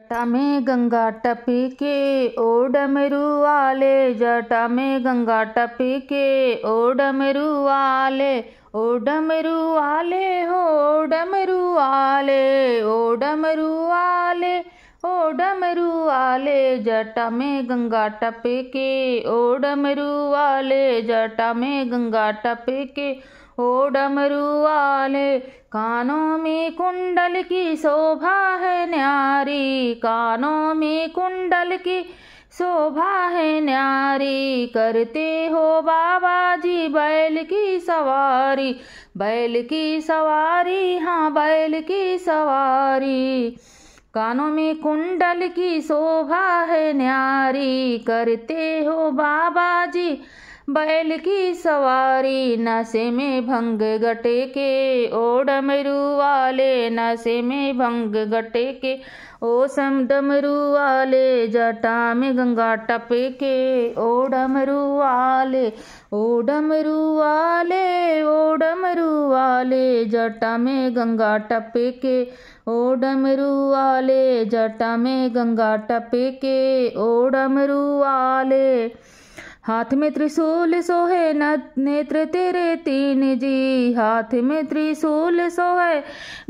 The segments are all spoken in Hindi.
जटा में गंगा टपी के ओ डमरू वाले, जटा में गंगा टपी के ओ डमरू वाले, ओ डमरू वाले हो डमरू वाले, ओ डमरू वाले, ओ डमरू वाले, जटा में गंगा टपी के ओ डमरू वाले, जटा में गंगा टपी के ओ डमरू वाले। कानों में कुंडल की शोभा है न्यारी, कानों में कुंडल की शोभा है न्यारी, करते हो बाबा जी बैल की सवारी, बैल की सवारी, हाँ बैल की सवारी। कानों में कुंडल की शोभा है न्यारी, करते हो बाबा जी बैल की सवारी। नशे में भंग गटे के ओ डमरू वाले, नशे में भंग गटे के ओ सम डमरू वाले, जटा में गंगा टपे के ओ डमरू वाले, ओ डमरू वाले, ओ डमरू वाले, जटा में गंगा टपे के ओ डमरू वाले, जटा में गंगा टपे के ओ डमरू वाले। हाथ में त्रिशूल सोहे नेत्र तेरे तीन जी, हाथ में त्रिशूल सोहे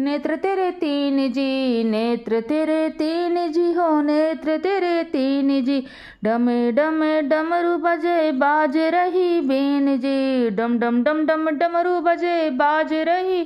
नेत्र तेरे तीन जी, नेत्र तेरे तीन जी हो नेत्र तेरे तीन जी। डमे डमे डमरू बजे बाज रही बीन जी, डम डम डम डम डमरू बजे बाज रही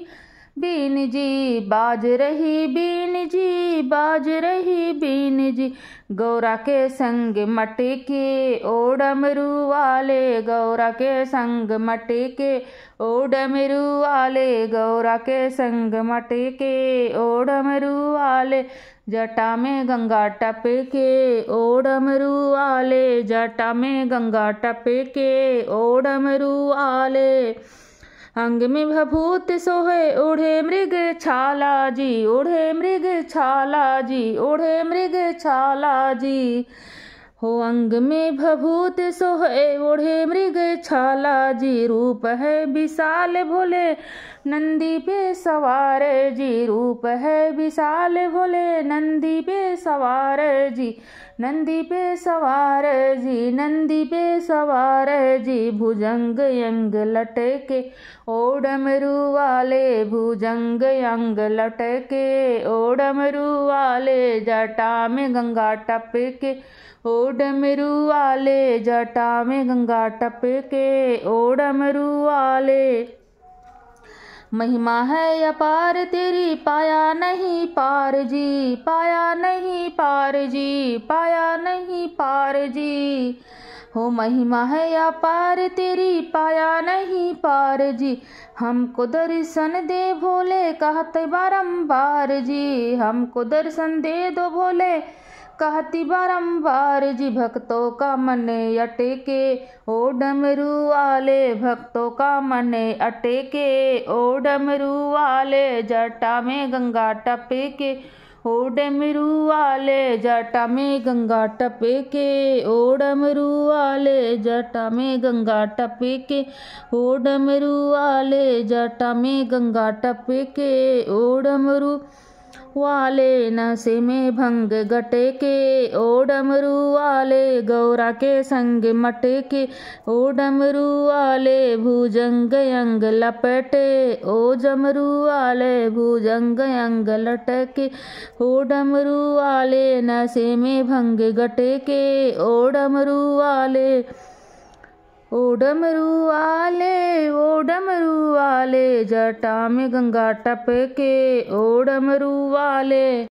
बीन जी, बाज रही बीन जी, बाज रही बीन जी। गौरा के संग मटे के ओ डमरू वाले, गौरा के संग मटे के ओ डमरू वाले, गौरा के संग मटे के ओ डमरू वाले, जटा में गंगा टपे के ओ डमरू वाले, जटा में गंगा टपे के ओ डमरू वाले। अंग में भभूत सोहे ओढ़े मृग छाला जी, ओढ़े मृग छाला जी, ओढ़े मृग छाला जी हो। अंग में भभूत सोहे ओढ़े मृग छाला जी, रूप है विशाल भोले नंदी पे सवार जी, रूप है विशाल भोले नंदी पे सवार जी, नंदी पे सवार जी, नंदी पे सवार जी। भुजंग अंग लटके ओ डमरू वाले, भुजंग अंग लटके ओ डमरू वाले, जटा में गंगा टपके ओ डमरू वाले, जटा में गंगा टपके ओ डमरू वाले। महिमा है अपार तेरी पाया नहीं पार जी, पाया नहीं पार जी, पाया नहीं पार जी हो। महिमा है अपार तेरी पाया नहीं पार जी, हमको दर्शन दे भोले कहते बारंबार जी, हमको दर्शन दे दो भोले कहती बारंबार जी। भक्तों का मन अटेके ओ डमरू वाले, भक्तों का मन अटेके ओ डमरू वाले, जटा में गंगा टपके ओ डमरू वाले, जटा में गंगा टपके ओ डमरू वाले, जटा में गंगा टपके ओ डमरू वाले, जटा में गंगा टपके ओ डमरू वाले। नशे में भंग गटे के ओ डमरू वाले, गौरा के संग मटे के ओ डमरू वाले, भुजंग अंग लपटे ओ डमरू वाले, भुजंग अंग लटके ओ डमरू वाले। नशे में भंग गटे के ओ डमरू वाले, ओ डमरू वाले, ओ डमरू वाले, जटा में गंगा टपके ओ डमरू वाले।